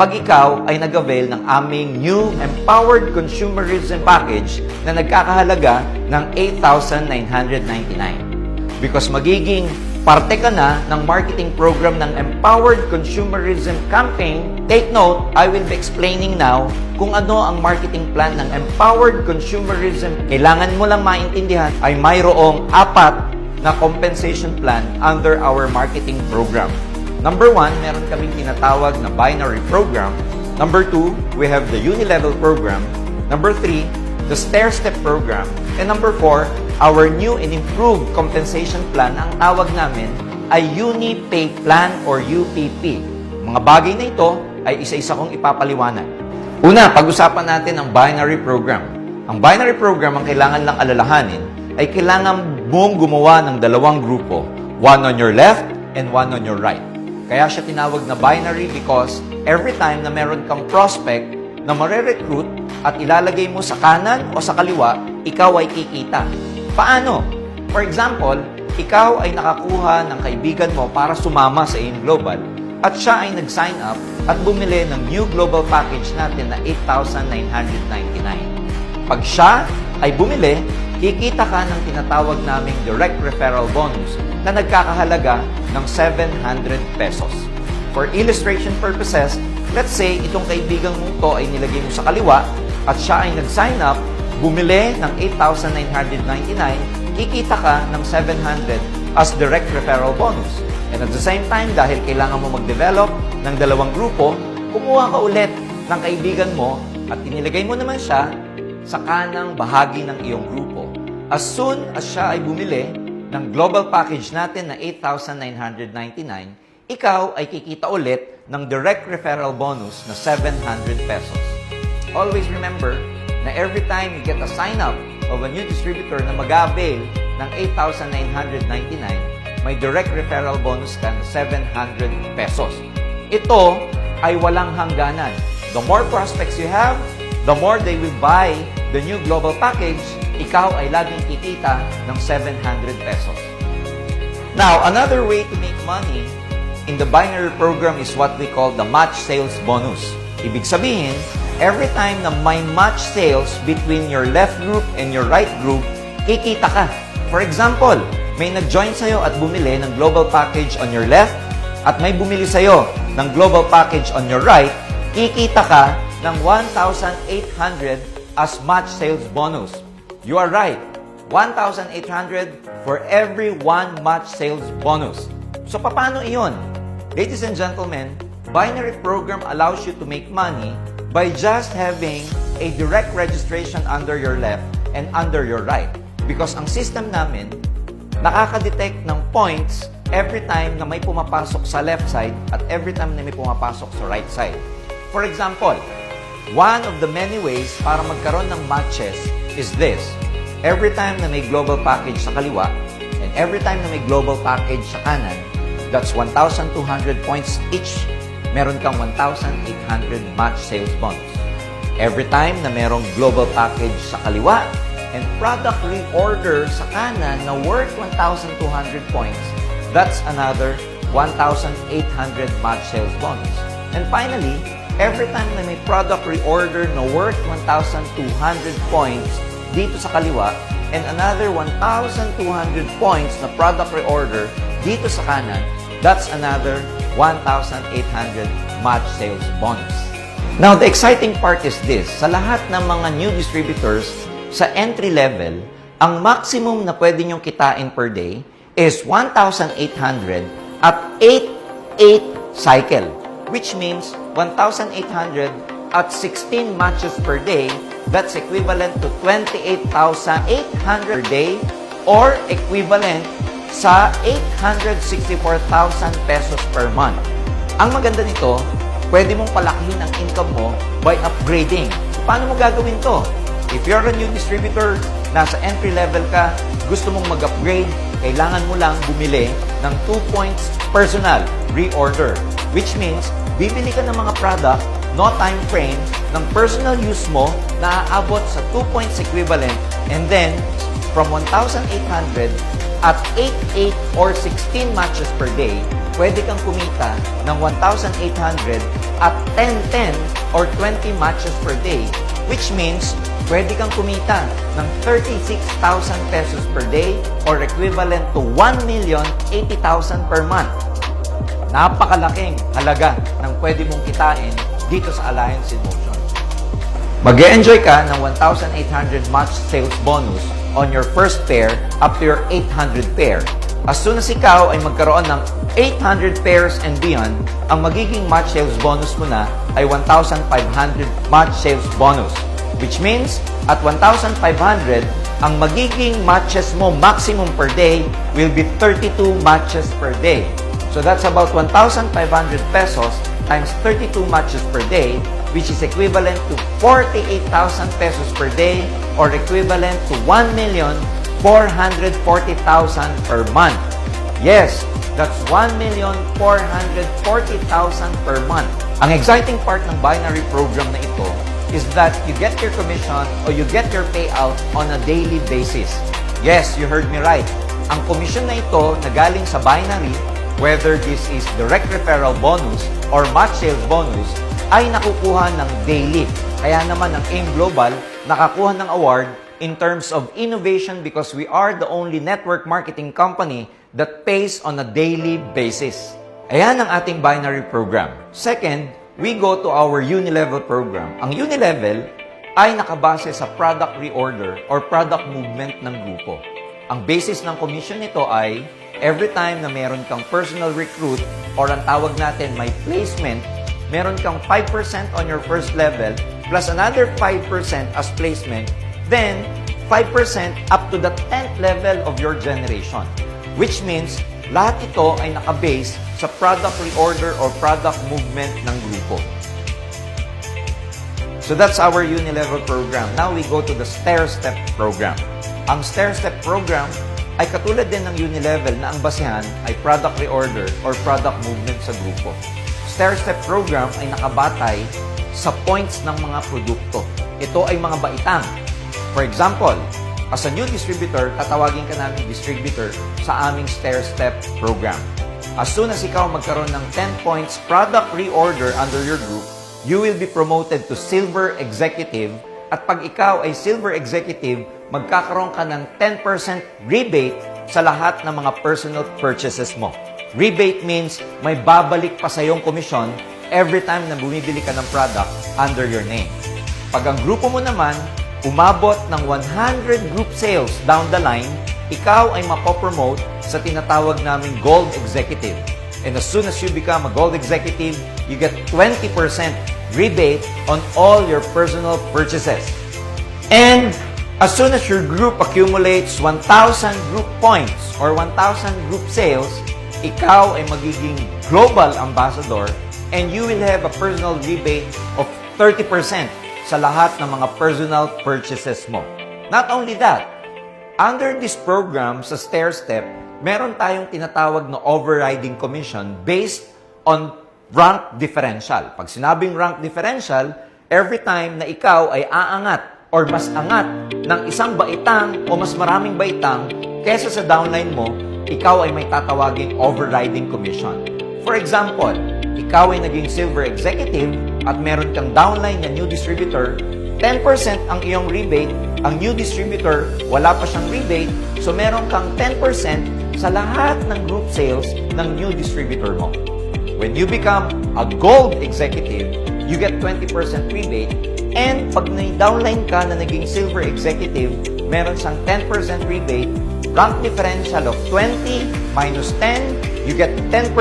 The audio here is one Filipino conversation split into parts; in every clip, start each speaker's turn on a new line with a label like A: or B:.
A: pag ikaw ay nag-avail ng aming new Empowered Consumerism Package na nagkakahalaga ng 8,999. Because magiging parte ka na ng marketing program ng Empowered Consumerism Campaign. Take note, I will be explaining now kung ano ang marketing plan ng Empowered Consumerism. Kailangan mo lang maintindihan ay mayroong 4 na compensation plan under our marketing program. Number 1, meron kaming tinatawag na binary program. Number 2, we have the unilevel program. Number 3, the stair-step program. And number 4, our new and improved compensation plan. Ang tawag namin ay UniPay Plan or UPP. Mga bagay na ito ay isa-isa kong ipapaliwanag. Una, pag-usapan natin ang binary program. Ang binary program, ang kailangan lang alalahanin, ay kailangan mong gumawa ng 2 grupo. One on your left and one on your right. Kaya siya tinawag na binary because every time na meron kang prospect na mare-recruit at ilalagay mo sa kanan o sa kaliwa, ikaw ay kikita. Paano? For example, ikaw ay nakakuha ng kaibigan mo para sumama sa AIM Global at siya ay nag-sign up at bumili ng new global package natin na 8,999. Pag siya ay bumili, kikita ka ng tinatawag naming direct referral bonus na nagkakahalaga ng 700 pesos. For illustration purposes, let's say itong kaibigan mong to ay nilagay mo sa kaliwa at siya ay nag-sign up, bumili ng 8,999, kikita ka ng 700 as direct referral bonus. And at the same time, dahil kailangan mo mag-develop ng 2 grupo, kumuha ka ulit ng kaibigan mo at inilagay mo naman siya sa kanang bahagi ng iyong grupo. As soon as siya ay bumili ng global package natin na 8,999, ikaw ay kikita ulit ng direct referral bonus na 700 pesos. Always remember na every time you get a sign-up of a new distributor na mag-avail ng 8,999, may direct referral bonus ka na 700 pesos. Ito ay walang hangganan. The more prospects you have, the more they will buy the new global package, ikaw ay laging kikita ng 700 pesos. Now, another way to make money in the binary program is what we call the match sales bonus. Ibig sabihin, every time na may match sales between your left group and your right group, kikita ka. For example, may nag-join sa'yo at bumili ng global package on your left at may bumili sa'yo ng global package on your right, kikita ka ng 1,800 as match sales bonus. You are right. 1,800 for every 1 match sales bonus. So, paano iyon? Ladies and gentlemen, binary program allows you to make money by just having a direct registration under your left and under your right. Because ang system namin, nakaka-detect ng points every time na may pumapasok sa left side at every time na may pumapasok sa right side. For example, one of the many ways para magkaroon ng matches is this. Every time na may global package sa kaliwa and every time na may global package sa kanan, that's 1,200 points each. Meron kang 1,800 match sales bonus. Every time na merong global package sa kaliwa and product reorder sa kanan na worth 1,200 points, that's another 1,800 match sales bonus. And finally, every time na may product reorder na worth 1,200 points dito sa kaliwa and another 1,200 points na product reorder dito sa kanan, that's another 1,800 match sales bonus. Now, the exciting part is this. Sa lahat ng mga new distributors, sa entry level, ang maximum na pwede nyong kitain per day is 1,800 at 8 cycle, which means 1,800 at 16 matches per day. That's equivalent to 28,800 per day or equivalent sa 864,000 pesos per month. Ang maganda nito, pwede mong palakihin ang income mo by upgrading. So, paano mo gagawin to? If you're a new distributor, nasa entry level ka, gusto mong mag-upgrade, kailangan mo lang bumili ng 2 points personal reorder. Which means, bibili ka ng mga product, no time frame, ng personal use mo na aabot sa 2 points equivalent and then from 1,800 at 8, 8, or 16 matches per day, pwede kang kumita ng 1,800 at 10, 10, or 20 matches per day, which means pwede kang kumita ng 36,000 pesos per day or equivalent to 1,080,000 per month. Napakalaking halaga ng pwede mong kitain dito sa Alliance in Motion. Mag-e-enjoy ka ng 1,800 match sales bonus on your first pair up to your 800 pair. As soon as ikaw ay magkaroon ng 800 pairs and beyond, ang magiging match sales bonus mo na ay 1,500 match sales bonus. Which means, at 1,500, ang magiging matches mo maximum per day will be 32 matches per day. So that's about 1,500 pesos times 32 matches per day, which is equivalent to 48,000 pesos per day or equivalent to 1,440,000 per month. Yes, that's 1,440,000 per month. Ang exciting part ng binary program na ito is that you get your commission or you get your payout on a daily basis. Yes, you heard me right. Ang commission na ito na galing sa binary, whether this is direct referral bonus or match sales bonus, ay nakukuha ng daily. Kaya naman ang AIM Global nakakuha ng award in terms of innovation because we are the only network marketing company that pays on a daily basis. Ayan ang ating binary program. Second, we go to our Unilevel program. Ang Unilevel ay nakabase sa product reorder or product movement ng grupo. Ang basis ng commission nito ay every time na meron kang personal recruit or ang tawag natin may placement, meron kang 5% on your first level plus another 5% as placement, then 5% up to the 10th level of your generation. Which means, lahat ito ay nakabase sa product reorder or product movement ng grupo. So that's our Unilevel program. Now we go to the stair-step program. Ang stair-step program ay katulad din ng Unilevel na ang basehan ay product reorder or product movement sa grupo. Stair-step program ay nakabatay sa points ng mga produkto. Ito ay mga baitang. For example, as a new distributor, tatawagin ka namin distributor sa aming stair-step program. As soon as ikaw magkaroon ng 10 points product reorder under your group, you will be promoted to Silver Executive. At pag ikaw ay Silver Executive, magkakaroon ka ng 10% rebate sa lahat ng mga personal purchases mo. Rebate means may babalik pa sa iyong komisyon every time na bumibili ka ng product under your name. Pag ang grupo mo naman, umabot ng 100 group sales down the line, ikaw ay mapopromote sa tinatawag naming Gold Executive. And as soon as you become a Gold Executive, you get 20% rebate on all your personal purchases. And as soon as your group accumulates 1,000 group points or 1,000 group sales, ikaw ay magiging global ambassador and you will have a personal rebate of 30% sa lahat ng mga personal purchases mo. Not only that, under this program sa stair-step, meron tayong tinatawag na overriding commission based on rank differential. Pag sinabing rank differential, every time na ikaw ay aangat or mas angat ng isang baitang o mas maraming baitang kesa sa downline mo, ikaw ay may tatawaging overriding commission. For example, ikaw ay naging Silver Executive at meron kang downline na new distributor, 10% ang iyong rebate, ang new distributor, wala pa siyang rebate, so meron kang 10% sa lahat ng group sales ng new distributor mo. When you become a Gold Executive, you get 20% rebate, and pag na-downline ka na naging Silver Executive, meron siyang 10% rebate, rank differential of 20 minus 10, you get 10%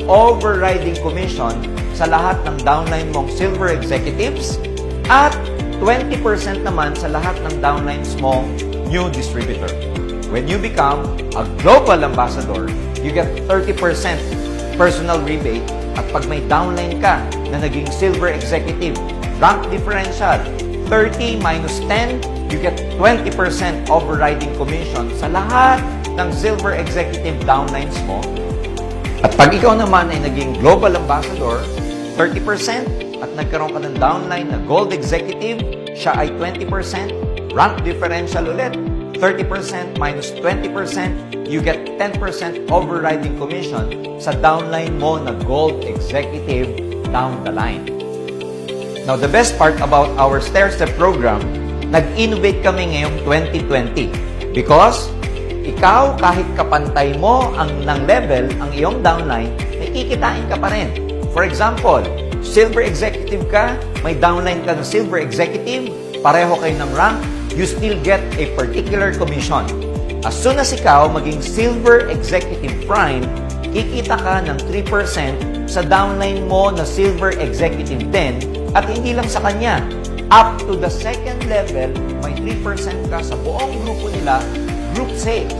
A: overriding commission sa lahat ng downline mong Silver Executives at 20% naman sa lahat ng downlines mong new distributor. When you become a global ambassador, you get 30% personal rebate at pag may downline ka na naging Silver Executive, rank differential, 30 minus 10, you get 20% overriding commission sa lahat ng Silver Executive downlines mo. At pag ikaw naman ay naging Global Ambassador, 30% at nagkaroon ka ng downline na Gold Executive, siya ay 20%, rank differential ulit, 30% minus 20%, you get 10% overriding commission sa downline mo na Gold Executive down the line. Now, the best part about our stair-step program, nag-innovate kami ngayong 2020 because ikaw, kahit kapantay mo ng level, ang iyong downline, may kikitain ka pa rin. For example, Silver Executive ka, may downline ka ng Silver Executive, pareho kayo ng rank, you still get a particular commission. As soon as ikaw maging Silver Executive Prime, kikita ka ng 3% sa downline mo na Silver Executive din, at hindi lang sa kanya. Up to the second level, may 3% ka sa buong grupo nila, group sales.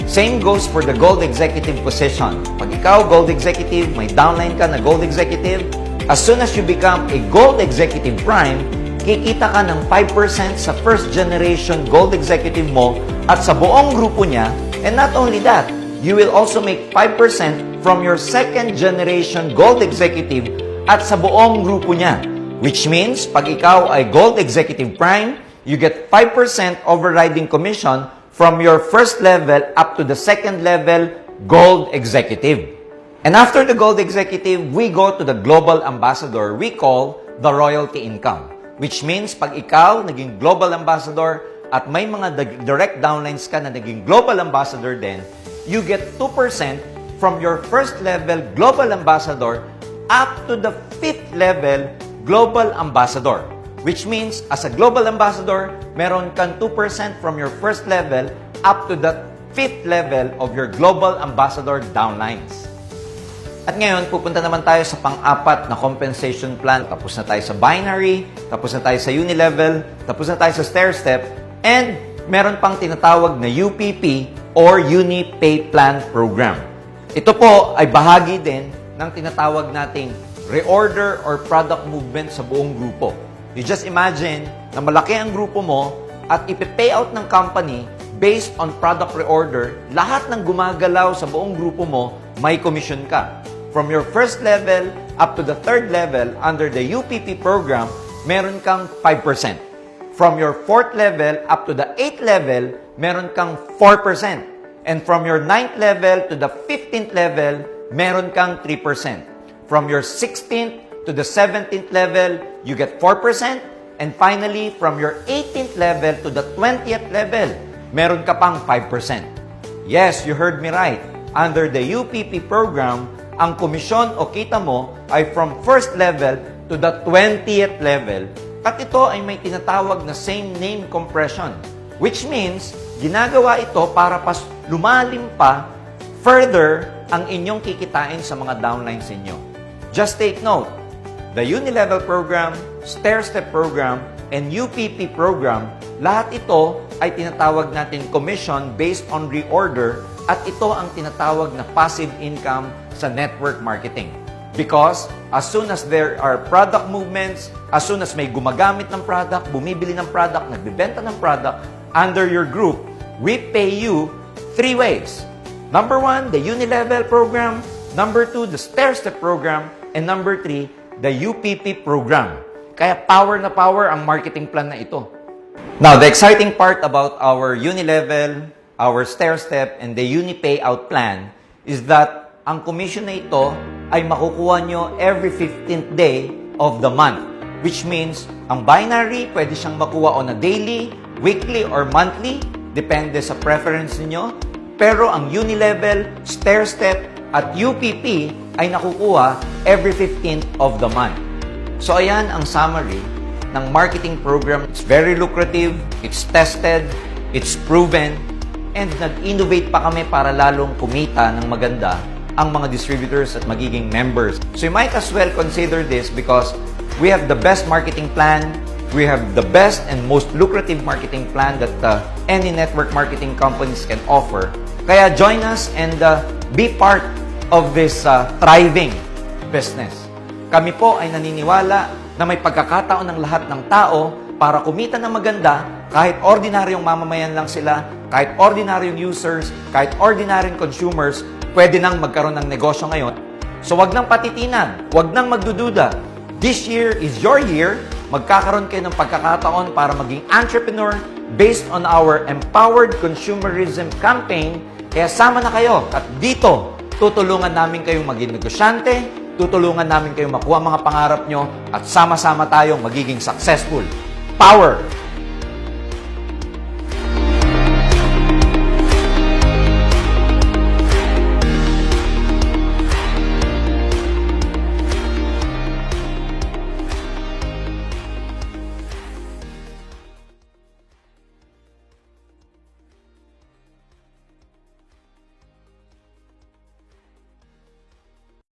A: Same goes for the Gold Executive position. Pag ikaw, Gold Executive, may downline ka na Gold Executive, as soon as you become a Gold Executive Prime, kikita ka ng 5% sa first generation Gold Executive mo at sa buong grupo niya. And not only that, you will also make 5% from your second generation Gold Executive at sa buong grupo niya. Which means, pag ikaw ay Gold Executive Prime, you get 5% overriding commission from your first level up to the second level Gold Executive. And after the Gold Executive, we go to the Global Ambassador we call the royalty income. Which means, pag ikaw naging Global Ambassador at may mga direct downlines ka na naging Global Ambassador din, you get 2% from your first level Global Ambassador up to the 5th level Global Ambassador. Which means, as a Global Ambassador, meron kang 2% from your first level up to the 5th level of your Global Ambassador downlines. At ngayon, pupunta naman tayo sa pang-apat na compensation plan. Tapos na tayo sa binary, tapos na tayo sa unilevel, tapos na tayo sa stair-step, and meron pang tinatawag na UPP or Uni-Pay Plan Program. Ito po ay bahagi din ng tinatawag nating reorder or product movement sa buong grupo. You just imagine na malaki ang grupo mo at ipe-pay out ng company based on product reorder, lahat ng gumagalaw sa buong grupo mo, may commission ka. From your first level up to the third level under the UPP program, meron kang 5%. From your fourth level up to the 8th level, meron kang 4%. And from your 9th level to the 15th level, meron kang 3%. From your 16th to the 17th level, you get 4%. And finally, from your 18th level to the 20th level, meron ka pang 5%. Yes, you heard me right. Under the UPP program, ang komisyon o kita mo ay from first level to the 20th level. At ito ay may tinatawag na same name compression. Which means, ginagawa ito para pas lumalim pa further ang inyong kikitain sa mga downlines ninyo. Just take note, the Unilevel program, stair-step program, and UPP program, lahat ito ay tinatawag natin commission based on reorder at ito ang tinatawag na passive income sa network marketing. Because as soon as there are product movements, as soon as may gumagamit ng product, bumibili ng product, nagbibenta ng product under your group, we pay you 3 ways. Number 1, the Unilevel program. Number 2, the stair-step program. And number 3, the UPP program. Kaya power na power ang marketing plan na ito. Now, the exciting part about our Unilevel, our stair-step, and the Uni-Pay Out plan is that ang commission na ito ay makukuha nyo every 15th day of the month. Which means, ang binary, pwede siyang makuha on a daily, weekly, or monthly, depende sa preference niyo. Pero ang Unilevel, stair-step, at UPP ay nakukuha every 15th of the month. So ayan ang summary ng marketing program. It's very lucrative, it's tested, it's proven, and nag-innovate pa kami para lalong kumita ng maganda ang mga distributors at magiging members. So you might as well consider this because we have the best marketing plan, we have the best and most lucrative marketing plan that any network marketing companies can offer. Kaya join us and be part of this thriving business. Kami po ay naniniwala na may pagkakataon ng lahat ng tao para kumita ng maganda kahit ordinaryong mamamayan lang sila, kahit ordinaryong users, kahit ordinaryong consumers, pwede nang magkaroon ng negosyo ngayon. So wag nang patitinan, wag nang magdududa. This year is your year. Magkakaroon kayo ng pagkakataon para maging entrepreneur, based on our Empowered Consumerism Campaign. Kaya sama na kayo at dito, tutulungan namin kayong maging negosyante, tutulungan namin kayong makuha mga pangarap nyo at sama-sama tayong magiging successful. Power